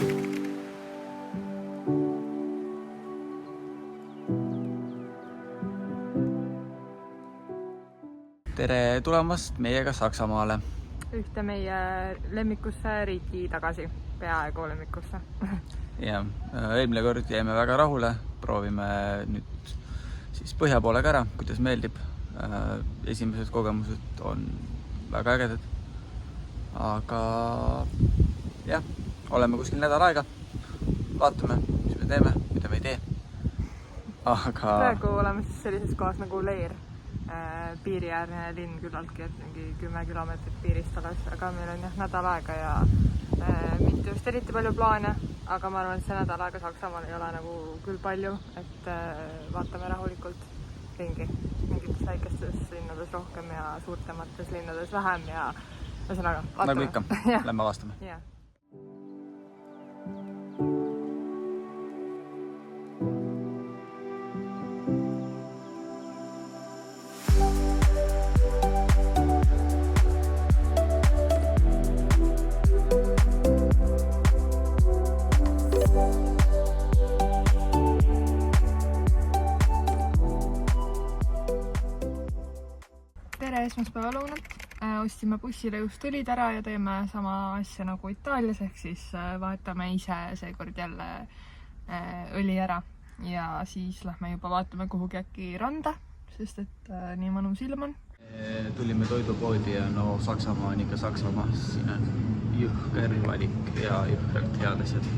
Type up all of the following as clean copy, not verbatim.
Tere tulemast meiega Saksamaale. Ühte meie lemmikusse riiki tagasi, peaaegu lemmikusse. Ja eelmine kord jäime väga rahule, proovime nüüd siis põhja poolega ära, kuidas meeldib. Esimesed kogemused on väga ägedad, aga jah, oleme kuskil nädal aega, vaatame, mis me teeme, mida me ei tee. Aga praegu oleme siis sellises kohas nagu Leer, piiriäärne linn küllaltki, et mingi 10 kilomeetrit piirist alles, aga meil on jah nädal aega ja mitte just eriti palju plaane, aga ma arvan, et see nädal aega Saksamaal ei ole nagu küll palju, et vaatame rahulikult ringi. Mingites väikestes linnades rohkem ja suurtemates linnades vähem ja ühesõnaga vaatame. Nagu ikka, lähme vaastame. Yeah. Tere esmaspäevalõunat. Ostsime bussile just õlid ära ja teeme sama asja nagu Itaalias, ehk siis vahetame ise seekord jälle õli ära ja siis lähme juba vaatame kuhugi äkki randa, sest et nii mõnus ilm on. Tulime toidupoodi ja no Saksamaa on ikka Saksamaa, siin on jõhker valik ja jõhkralt head asjad.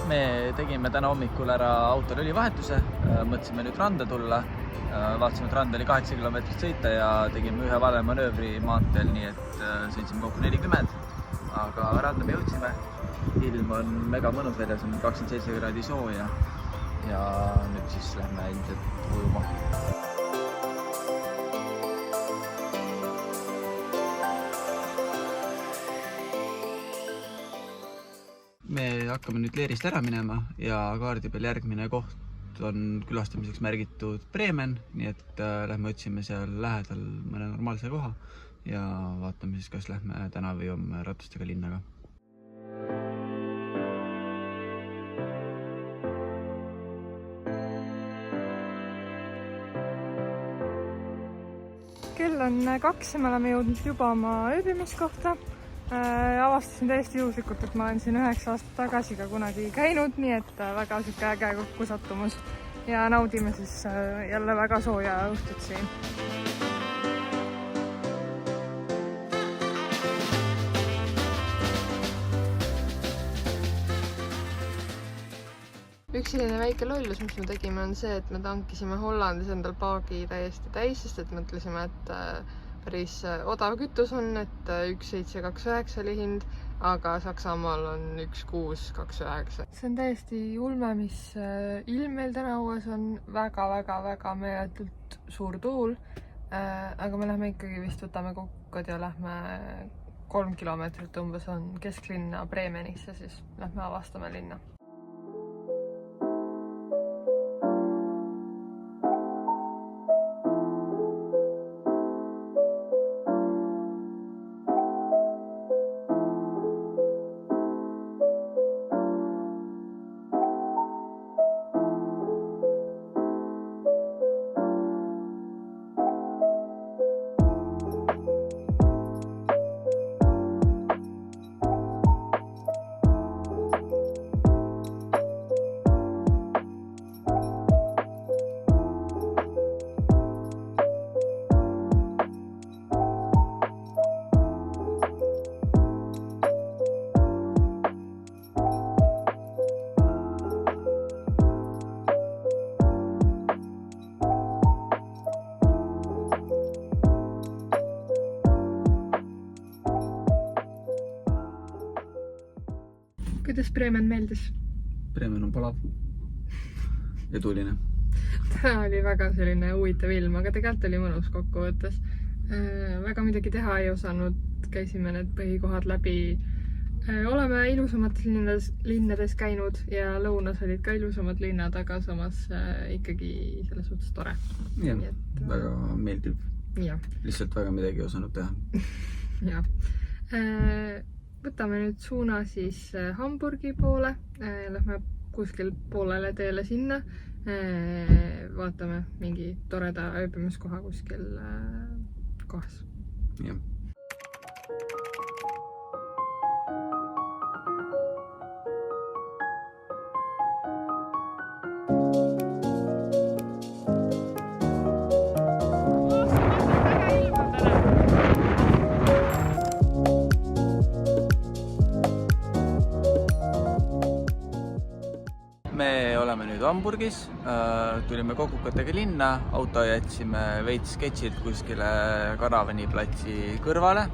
Me tegime täna hommikul ära autol õlivahetuse, mõtlesime nüüd randa tulla, vaatasime, et randa oli 8 kilomeetrit sõita ja tegime ühe vale manöövri maanteel, nii et sõitsime kokku 40, aga randa me jõudsime. Ilm on mega mõnus väljas, on 27 kraadi sooja ja nüüd siis lähme ilmselt ujuma. Me hakkame nüüd Leerist ära minema ja kaardi peal järgmine koht on külastamiseks märgitud Bremen, nii et lähme otsime seal lähedal mõne normaalse koha ja vaatame siis, kas lähme täna või homme ratastega linnaga. Kell on 2 ja me oleme jõudnud juba oma ööbimiskohta. Avastasin täiesti juhuslikult, et ma olen siin 9 aastat tagasi ka kunagi käinud, nii et väga siuke äge kokkusattumus ja naudime siis jälle väga sooja õhtut siin. Üks selline väike lollus, mis me tegime, on see, et me tankisime Hollandis endal paagi täiesti täis, sest et mõtlesime, et päris odav kütus on, et 1,729 oli hind, aga Saksamaal on 1,629. See on täiesti ulme, mis ilm meil täna õues on väga meeletult suur tuul, aga me lähme ikkagi vist võtame kokkad ja lähme 3 kilomeetrit umbes on kesklinna Bremenisse, siis lähme avastame linna. Kuidas Bremen meeldis? Bremen on palav ja tuline. Täna oli väga selline huvitav ilm, aga tegelikult oli mõnus kokkuvõttes. Väga midagi teha ei osanud, käisime need põhikohad läbi. Oleme ilusamates linnades käinud ja lõunas olid ka ilusamad linnad, aga samas ikkagi selles suhtes tore. Jah, väga meeldiv. Ja. Lihtsalt väga midagi ei osanud teha. Ja. Võtame nüüd suuna siis Hamburgi poole. Lähme kuskil poolele teele sinna. Vaatame mingi toreda ööbimiskoha kuskil kohas. Jah. Me oleme nüüd Hamburgis, tulime kogukatega linna, auto jätsime veits sketšilt kuskile karavaniplatsi kõrvale.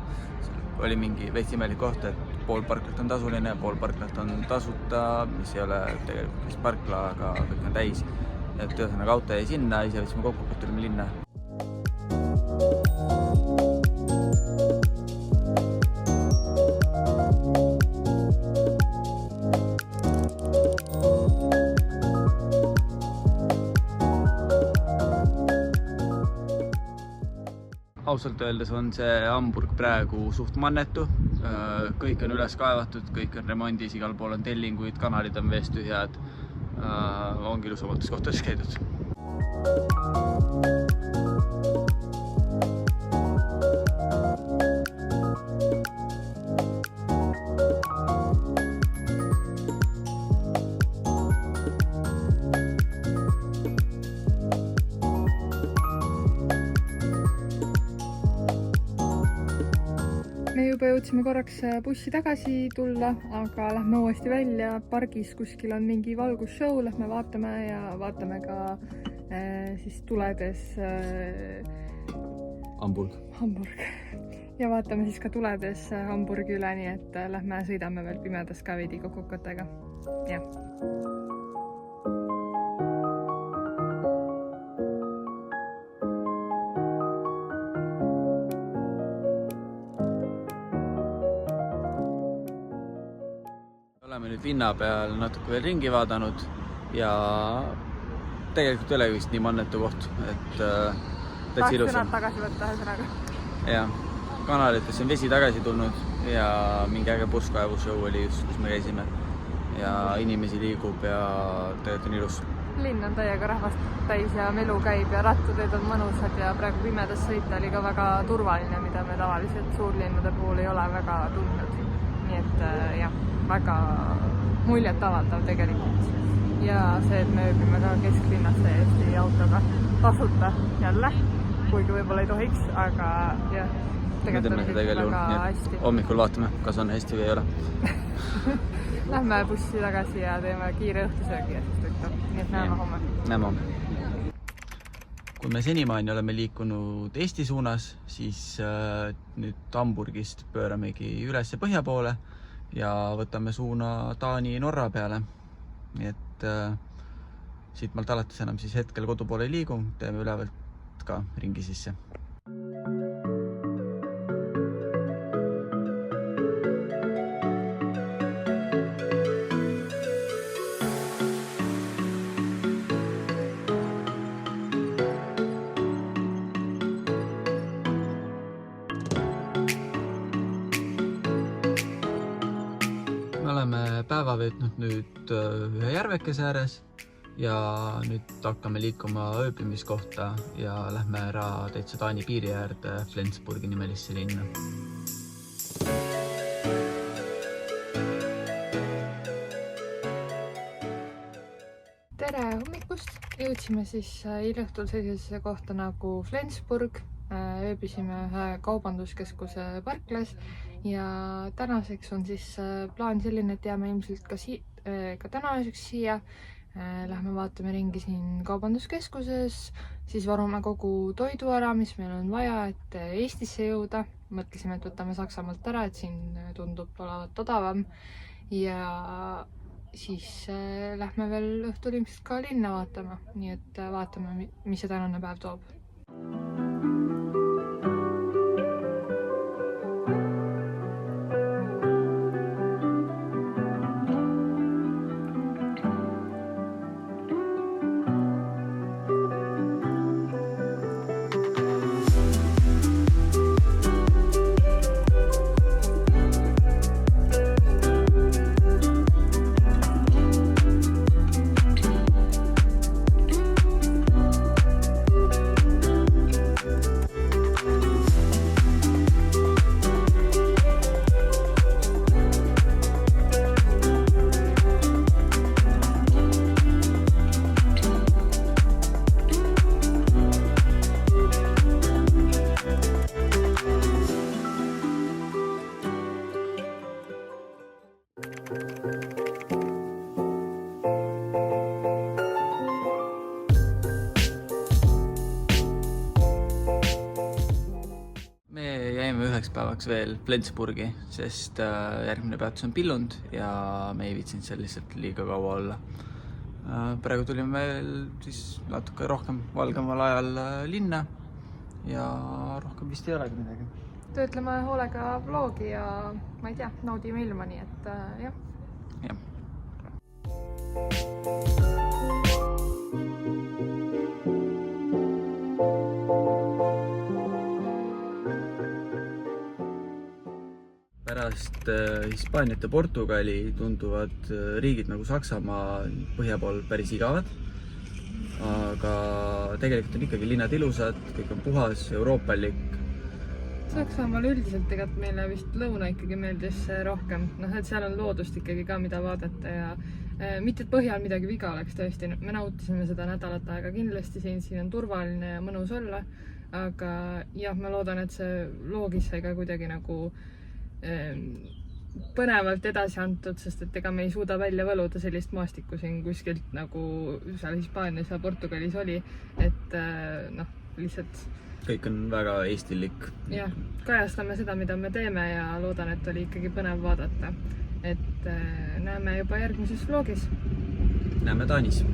Oli mingi veits imelik koht, et pool parklat on tasuline, pool parklat on tasuta, mis ei ole tegelikult vist parkla, aga kõik on täis. Et ühesõnaga auto jäi sinna, ise võtsime kokku, tulime linna. Ausalt öeldes on see Hamburg praegu suht mannetu. Kõik on üles kaevatud, kõik on remondis, igal pool on tellinguid, kanalid on veest tühjad. Ongi ilusamates kohtades käidud. Me juba jõudsime korraks bussi tagasi tulla, aga lähme uuesti välja. Pargis kuskil on mingi valgusshow, lähme vaatame ja vaatame ka siis tuledes Hamburg. Ja vaatame siis ka tuledes Hamburgi üle, nii et lähme sõidame veel pimedas ka veidi kokukatega. Ja. Oleme nüüd linna peal natuke veel ringi vaadanud ja tegelikult ei ole vist nii mannetu koht, et täitsa ilus on. Tagasi võtta ühesõnaga. Ja, kanalites on vesi tagasi tulnud ja mingi äge purskkaevushow oli just, kus me käisime. Ja inimesi liigub ja tegelikult on ilus. Linn on täiega rahvast täis ja melu käib ja rattuteed on mõnusad ja praegu pimedas sõita oli ka väga turvaline, mida me tavaliselt suurlinnade puhul ei ole väga tundnud. Nii et jah, väga muljet avaldav tegelikult. Ja see, et me ööbime ka kesklinnas täiesti autoga tasuta jälle, kuigi võib-olla ei tohiks, aga jah, tegelikult on kõik väga hästi. Hommikul vaatame, kas on hästi või ei ole. Lähme bussi tagasi ja teeme kiire õhtusöögi ja siis tõktab. Nii et näeme homme. Näeme homme. Kui me senimaani oleme liikunud Eesti suunas, siis nüüd Hamburgist pööramegi ülesse põhja poole ja võtame suuna Taani-Norra peale. Nii et siit maalt alates enam siis hetkel kodu poole ei liigu, teeme ülevalt ka ringi sisse. Me oleme päeva veetnud nüüd ühe järvekese ääres ja nüüd hakkame liikuma ööbimiskohta ja lähme ära täitsa Taani piiri äärde Flensburgi nimelisse linna. Tere hommikust! Jõudsime siis hiljuhtul sellisesse kohta nagu Flensburg. Ööbisime ühe kaubanduskeskuse parklas ja tänaseks on siis plaan selline, et jääme ilmselt ka tänaseks siia. Lähme vaatame ringi siin kaubanduskeskuses, siis varume kogu toidu ära, mis meil on vaja, et Eestisse jõuda. Mõtlesime, et võtame Saksamaalt ära, et siin tundub olevat odavam ja siis lähme veel õhtul ilmselt ka linna vaatama, nii et vaatame, mis see tänane päev toob. üheks päevaks veel Flensburgi, sest järgmine peatus on Billund ja me ei viitsinud seal lihtsalt liiga kaua olla. Praegu tulime veel siis natuke rohkem valgemal ajal linna ja rohkem vist ei olegi midagi. Töötleme hoolega vlogi ja ma ei tea, naudime ilma, nii et jah. Jah. Pärast Hispaaniat ja Portugali tunduvad riigid nagu Saksamaa põhja pool päris igavad, aga tegelikult on ikkagi linnad ilusad, kõik on puhas, euroopalik. Saksamaal üldiselt tegelikult meile vist lõuna ikkagi meeldis rohkem, et seal on loodust ikkagi ka, mida vaadata ja mitte et põhjal midagi viga oleks tõesti, me nautisime seda nädalat aega kindlasti, siin on turvaline ja mõnus olla, aga jah, ma loodan, et see loogis sai ka kuidagi nagu põnevalt edasi antud, sest et ega me ei suuda välja võluda sellist maastikku siin kuskilt nagu seal Hispaanias ja Portugalis oli, et lihtsalt kõik on väga eestilik. Jah, kajastame seda, mida me teeme ja loodan, et oli ikkagi põnev vaadata. Et näeme juba järgmises vlogis. Näeme Taanis.